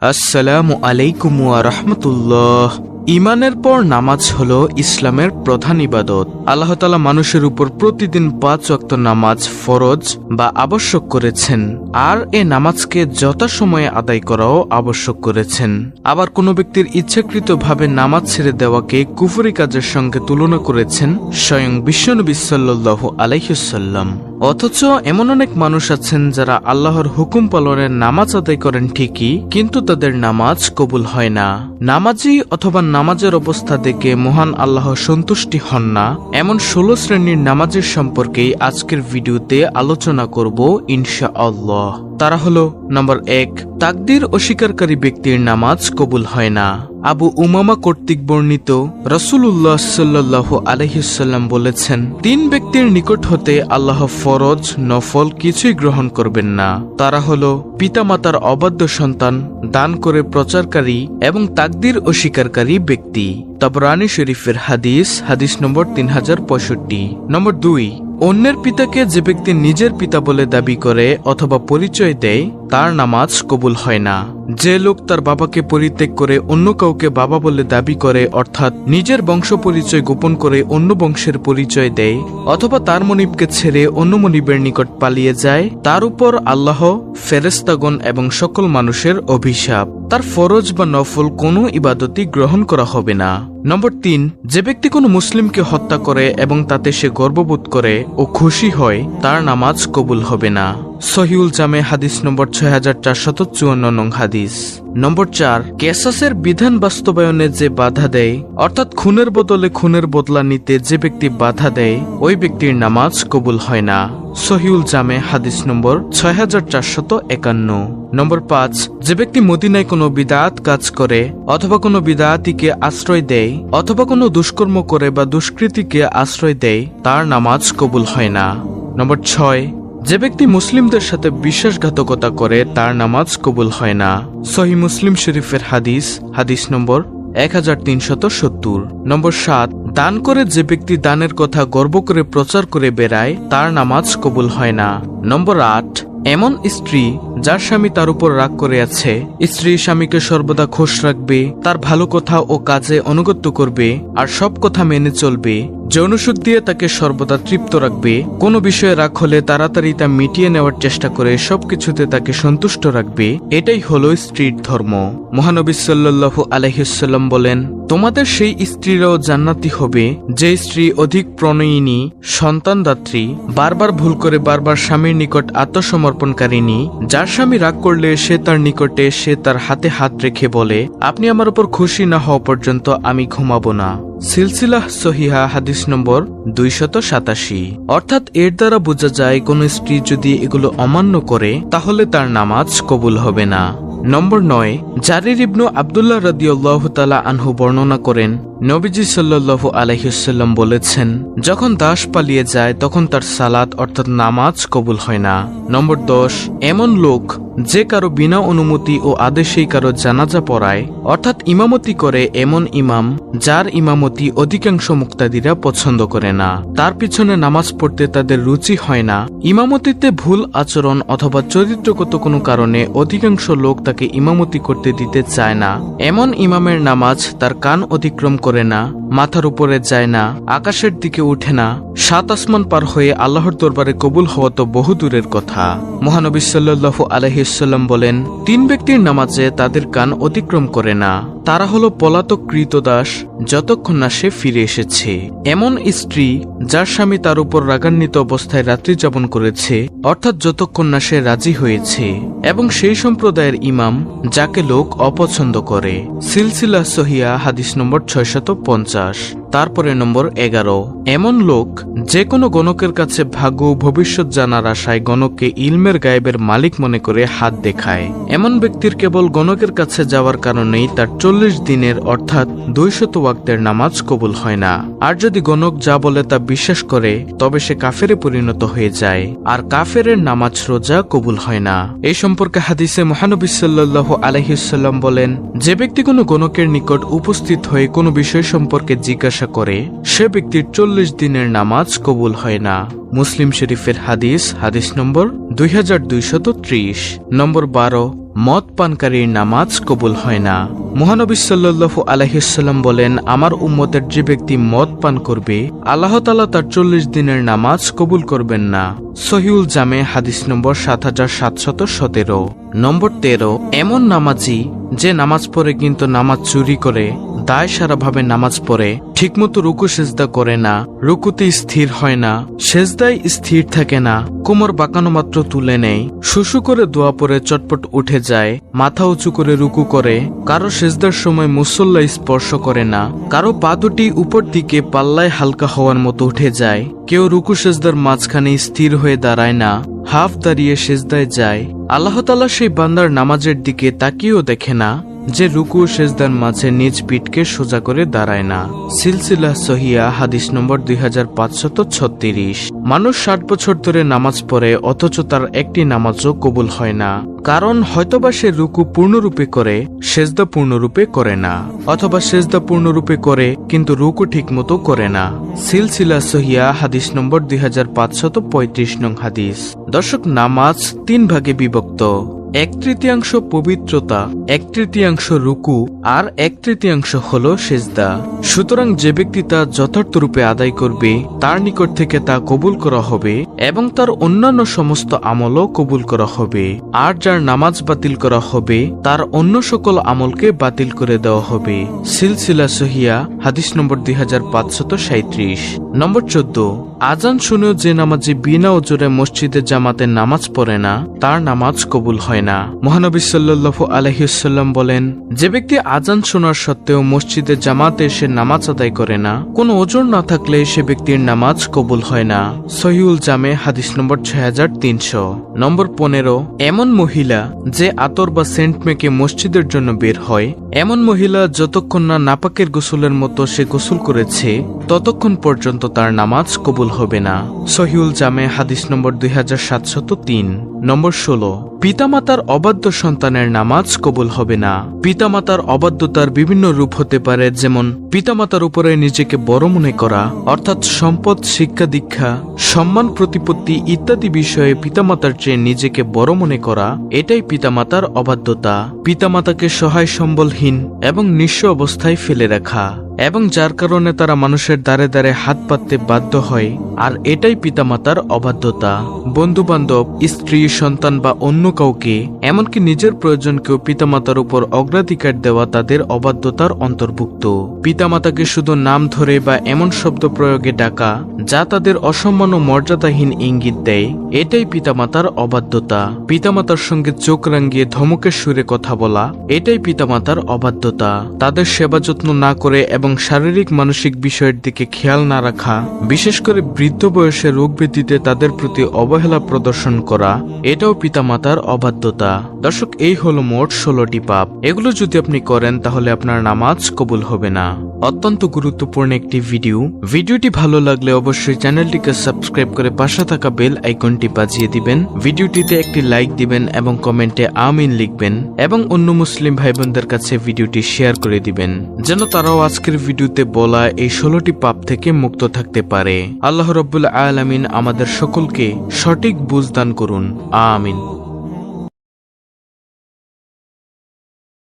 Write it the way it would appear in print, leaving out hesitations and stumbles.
আসসালামু আলাইকুম ওয়া রাহমাতুল্লাহ। ঈমানের পর নামাজ হলো ইসলামের প্রধান ইবাদত। আল্লাহ তাআলা মানুষের উপর প্রতিদিন 5 ওয়াক্ত নামাজ ফরজ বা আবশ্যক করেছেন, আর এ নামাজকে যথাসময়ে আদায় করাও আবশ্যক করেছেন। আবার কোনো ব্যক্তির ইচ্ছাকৃতভাবে নামাজ ছেড়ে দেওয়াকে কুফরি কাজের সঙ্গে তুলনা করেছেন স্বয়ং বিশ্বনবী সাল্লাল্লাহু আলাইহি ওয়াসাল্লাম। অথচ এমন অনেক মানুষ আছেন যারা আল্লাহর হুকুম পালনের নামাজ আদায় করেন ঠিকই, কিন্তু তাদের নামাজ কবুল হয় না। নামাজি অথবা নামাজের অবস্থা দেখে মহান আল্লাহ সন্তুষ্টি হন না, এমন 16 শ্রেণীর নামাজের সম্পর্কেই আজকের ভিডিওতে আলোচনা করব ইনশাআল্লাহ। তারা হলো: নম্বর 1, তাকদীর অস্বীকারী ব্যক্তির নামাজ কবুল হয় না। আবু উমামা কর্তৃক বর্ণিত, রাসূলুল্লাহ সাল্লাল্লাহু আলাইহি ওয়াসাল্লাম বলেছেন, 3 ব্যক্তির নিকট হতে আল্লাহ ফরজ নফল কিছুই গ্রহণ করবেন না। তারা হলো পিতামাতার অবাধ্য সন্তান, দান করে প্রচারকারী এবং তাকদীর অস্বীকারী ব্যক্তি। তাবরানী শরীফের হাদিস নম্বর 3065। নম্বর 2, অন্যের পিতাকে যে ব্যক্তি নিজের পিতা বলে দাবি করে অথবা পরিচয় দেয়, তার নামাজ কবুল হয় না। যে লোক তার বাবাকে পরিত্যাগ করে অন্য কাউকে বাবা বলে দাবি করে, অর্থাৎ নিজের বংশ পরিচয় গোপন করে অন্য বংশের পরিচয় দেয়, অথবা তার মনিবকে ছেড়ে অন্য মনিবের নিকট পালিয়ে যায়, তার উপর আল্লাহ, ফেরেশতাগণ এবং সকল মানুষের অভিশাপ। তার ফরজ বা নফল কোনো ইবাদতই গ্রহণ করা হবে না। নম্বর 3, যে ব্যক্তি কোনো মুসলিমকে হত্যা করে এবং তাতে সে গর্ববোধ করে ও খুশি হয়, তার নামাজ কবুল হবে না। সহিউল জামে হাদিস নম্বর 6454 নং হাদিস। নম্বর 4, কেসাসের বিধান বাস্তবায়নে যে বাধা দেয়, অর্থাৎ খুনের বদলে খুনের বদলা নিতে যে ব্যক্তি বাধা দেয়, ওই ব্যক্তির নামাজ কবুল হয় না। সহিউল জামে হাদিস নম্বর 6451। নম্বর 5, যে ব্যক্তি মদিনায় কোনো বিদআত কাজ করে অথবা কোনো বিদআতিকে আশ্রয় দেয় অথবা কোনো দুষ্কর্ম করে বা দুষ্কৃতিকে আশ্রয় দেয়, তার নামাজ কবুল হয় না। নম্বর 6, যে ব্যক্তি মুসলিমদের সাথে বিশ্বাসঘাতকতা করে, তার নামাজ কবুল হয় না। সহিহ মুসলিম শরীফের হাদিস নম্বর 1370। নম্বর 7, দান করে যে ব্যক্তি দানের কথা গর্ব করে প্রচার করে বেড়ায়, তার নামাজ কবুল হয় না। নম্বর 8, এমন স্ত্রী যার স্বামী তার উপর রাগ করে আছে, স্ত্রী স্বামীকে সর্বদা খোশ রাখবে, তার ভালো কথা ও কাজে অনুগত্য করবে আর সব কথা মেনে চলবে, যৌনসুখ দিয়ে তাকে সর্বদা তৃপ্ত রাখবে, কোনো বিষয়ে রাগ হলে তাড়াতাড়ি তা মিটিয়ে নেওয়ার চেষ্টা করে সবকিছুতে তাকে সন্তুষ্ট রাখবে, এটাই হলো স্ত্রীর ধর্ম। মহানবী সাল্লাল্লাহু আলাইহি ওয়াসাল্লাম বলেন, তোমাদের সেই স্ত্রীরাও জান্নাতি হবে যে স্ত্রী অধিক প্রণয়িনী, সন্তানদাত্রী, বারবার ভুল করে বারবার স্বামীর নিকট আত্মসমর্পণকারিণী, যার স্বামী রাগ করলে সে তার নিকটে সে তার হাতে হাত রেখে বলে, আপনি আমার উপর খুশি না হওয়া পর্যন্ত আমি ঘুমাবো না। সিলসিলাহ সহিহা হাদিস নম্বর 287। অর্থাৎ এর দ্বারা বোঝা যায়, কোন স্ত্রী যদি এগুলো অমান্য করে তাহলে তার নামাজ কবুল হবে না। নম্বর 9, জারির ইবনু আব্দুল্লাহ রাদিয়াল্লাহু তাআলা আনহু বর্ণনা করেন, নবীজি সাল্লাল্লাহু আলাইহি ওয়াসাল্লাম বলেছেন, যখন দাস পালিয়ে যায় তখন তার সালাত অর্থাৎ নামাজ কবুল হয় না। নম্বর 10, এমন লোক যে কারো বিনা অনুমতি ও আদেশেই কারো জানাজা পড়ায়, অর্থাৎ ইমামতি করে এমন ইমাম যার ইমামতি অধিকাংশ মুক্তাদিরা পছন্দ করে না, তার পিছনে নামাজ পড়তে তাদের রুচি হয় না, ইমামতিতে ভুল আচরণ অথবা চরিত্রগত কোনো কারণে অধিকাংশ লোক তাকে ইমামতি করতে দিতে চায় না, এমন ইমামের নামাজ তার কান অতিক্রম করে না, মাথার উপরে যায় না, আকাশের দিকে উঠে না, 7 আসমান পার হয়ে আল্লাহর দরবারে কবুল হওয়া তো বহু দূরের কথা। মহানবী সাল্লাল্লাহু আলাইহি ওয়াসাল্লাম বলেন, 3 ব্যক্তির নামাজে তাদের কান অতিক্রম করে না। তারা হলো পলাতক কৃতদাস, যতক্ষণ না সে ফিরে এসেছে। এমন স্ত্রী যার স্বামী তার উপর রাগান্বিত অবস্থায় রাত্রি যাপন করেছে, অর্থাৎ যতক্ষণ না সে রাজি হয়েছে, এবং সেই সম্প্রদায়ের ইমাম যাকে লোক অপছন্দ করে। সিলসিলা সহিয়া হাদিস নম্বর 650। তারপরে নম্বর 11, এমন লোক যে কোনো গণকের কাছে ভাগ্য ভবিষ্যৎ জানার আশায় গণককে ইলমের গায়েবের মালিক মনে করে হাত দেখায়। এমন ব্যক্তির কেবল গণকের কাছে যাওয়ার কারণেই তার 40 দিনের অর্থাৎ 200 ওয়াক্তের নামাজ কবুল হয় না। আর যদি গণক যা বলে তা বিশ্বাস করে তবে সে কাফেরে পরিণত হয়ে যায়, আর কাফেরের নামাজ রোজা কবুল হয় না। এই সম্পর্কে হাদিসে মহানবী সাল্লাল্লাহু আলাইহি ওয়াসাল্লাম বলেন, যে ব্যক্তি কোনো গণকের নিকট উপস্থিত হয়ে কোনো বিষয় সম্পর্কে জিজ্ঞাসা করে, সে ব্যক্তির 40 দিনের নামাজ কবুল হয় না। মুসলিম শরীফের হাদিস নম্বর 2230। নম্বর 12, মদ পানকারীর নামাজ কবুল হয় না। মহানবী সাল্লাল্লাহু আলাইহি ওয়াসাল্লাম বলেন, আমার উম্মতের যে ব্যক্তি মদ পান করবে আল্লাহ তাআলা তার 40 দিনের নামাজ কবুল করবেন না। সহিহুল জামে হাদিস নম্বর 7717। নম্বর 13, এমন নামাজি যে নামাজ পড়ে কিন্তু নামাজ চুরি করে, দায় সারাভাবে নামাজ পড়ে, ঠিকমতো রুকু সেজদা করে না, রুকুতে স্থির হয় না, সেজদায় স্থির থাকে না, কোমর বাঁকানো মাত্র তুলে নেয়, শুশু করে দোয়া পড়ে চটপট উঠে যায়, মাথা উঁচু করে রুকু করে, কারো সেজদার সময় মুসল্লা স্পর্শ করে না, কারো পা দুটি উপর দিকে পাল্লায় হালকা হওয়ার মতো উঠে যায়, কেউ রুকু সেজদার মাঝখানে স্থির হয়ে দাঁড়ায় না, হাফ দাঁড়িয়ে সেজদায় যায়, আল্লাহ তাআলা সেই বান্দার নামাজের দিকে তাকিয়েও দেখে না, যে রুকু সেজদার মাঝে নিজ পিঠকে সোজা করে দাঁড়ায় না। সিলসিলা সহিয়া হাদিস নম্বর 2536। মানুষ 60 বছর ধরে নামাজ পড়ে অথচ তার একটি নামাজও কবুল হয় না। কারণ হয়তোবা সে রুকু পূর্ণরূপে করে, সেজদা পূর্ণরূপে করে না, অথবা সেজদা পূর্ণরূপে করে কিন্তু রুকু ঠিক মতো করে না। সিলসিলা সহিয়া হাদিস নম্বর 2535 নং হাদিস। দর্শক, নামাজ 3 ভাগে বিভক্ত। 1/3 পবিত্রতা, 1/3 রুকু আর 1/3 হলো সেজদা। সুতরাং যে ব্যক্তি তা যথার্থ রূপে আদায় করবে তার নিকট থেকে তা কবুল করা হবে এবং তার অন্যান্য সমস্ত আমলও কবুল করা হবে। আর যার নামাজ বাতিল করা হবে তার অন্য সকল আমলকে বাতিল করে দেওয়া হবে। সিলসিলা সহিয়া হাদিস নম্বর 2537। নম্বর 14, আজান শুনেও যে নামাজি বিনা ওজরে মসজিদে জামাতে নামাজ পড়ে না তার নামাজ কবুল হয় না। মহানবী সাল্লাল্লাহু আলাইহি ওয়াসাল্লাম বলেন, যে ব্যক্তি আজান শোনার সত্ত্বেও মসজিদে জামাতে এসে নামাজ আদায় করে না, কোনো ওজর না থাকলে সে ব্যক্তির নামাজ কবুল হয় না। সহিহুল জামে হাদিস নম্বর 6300। নম্বর 15, এমন মহিলা যে আতর বা সেন্ট মেখে মসজিদের জন্য বের হয়, এমন মহিলা যতক্ষণ না নাপাকের গোসলের মতো সে গোসল করেছে ততক্ষণ পর্যন্ত তার নামাজ কবুল হবে না। সহিহুল জামে হাদিস নম্বর 2703। নম্বর 16, পিতামাতার অবাধ্য সন্তানের নামাজ কবুল হবে না। পিতামাতার অবাধ্যতার বিভিন্ন রূপ হতে পারে, যেমন পিতামাতার উপরে নিজেকে বড় মনে করা, অর্থাৎ সম্পদ, শিক্ষা দীক্ষা, সম্মান, প্রতিপত্তি ইত্যাদি বিষয়ে পিতামাতার চেয়ে নিজেকে বড় মনে করা, এটাই পিতামাতার অবাধ্যতা। পিতামাতাকে সহায় সম্বলহীন এবং নিঃস্ব অবস্থায় ফেলে রাখা এবং যার কারণে তারা মানুষের দ্বারে দ্বারে হাত পাততে বাধ্য হয়, আর এটাই পিতামাতার অবাধ্যতা। বন্ধু বান্ধব, স্ত্রী, সন্তান বা অন্য কাউকে, এমনকি নিজের প্রয়োজনকেও পিতামাতার উপর অগ্রাধিকার দেওয়া তাদের অবাধ্যতার অন্তর্ভুক্ত। পিতামাতাকে শুধু নাম ধরে বা এমন শব্দ প্রয়োগে ডাকা যা তাদের অসম্মান ও মর্যাদাহীন ইঙ্গিত দেয়, এটাই পিতামাতার অবাধ্যতা। পিতামাতার সঙ্গে চোখ রাঙিয়ে ধমকের সুরে কথা বলা, এটাই পিতামাতার অবাধ্যতা। তাদের সেবা যত্ন না করে এবং শারীরিক মানসিক বিষয়ের দিকে খেয়াল না রাখা, বিশেষ করে বৃদ্ধ বয়সে রোগ ব্যাধিতে তাদের প্রতি অবহেলা প্রদর্শন করা, এটাও পিতামাতার অবাধ্যতা। দর্শক, এই হলো মোট 16টি পাপ। এগুলো যদি আপনি করেন তাহলে আপনার নামাজ কবুল হবে না। অত্যন্ত গুরুত্বপূর্ণ একটি ভিডিওটি ভালো লাগলে অবশ্যই চ্যানেলটিকে সাবস্ক্রাইব করে পাশে থাকা বেল আইকনটি বাজিয়ে দিবেন। ভিডিওটিতে একটি লাইক দিবেন এবং কমেন্টে আমিন লিখবেন এবং অন্য মুসলিম ভাই বোনদের কাছে ভিডিওটি শেয়ার করে দিবেন, যেন তারাও আজকের ভিডিওতে বলা এই 16টি পাপ থেকে মুক্ত থাকতে পারে। আল্লাহ রাব্বুল আলামিন আমাদের সকলকে সঠিক বুঝ দান করুন। আমিন।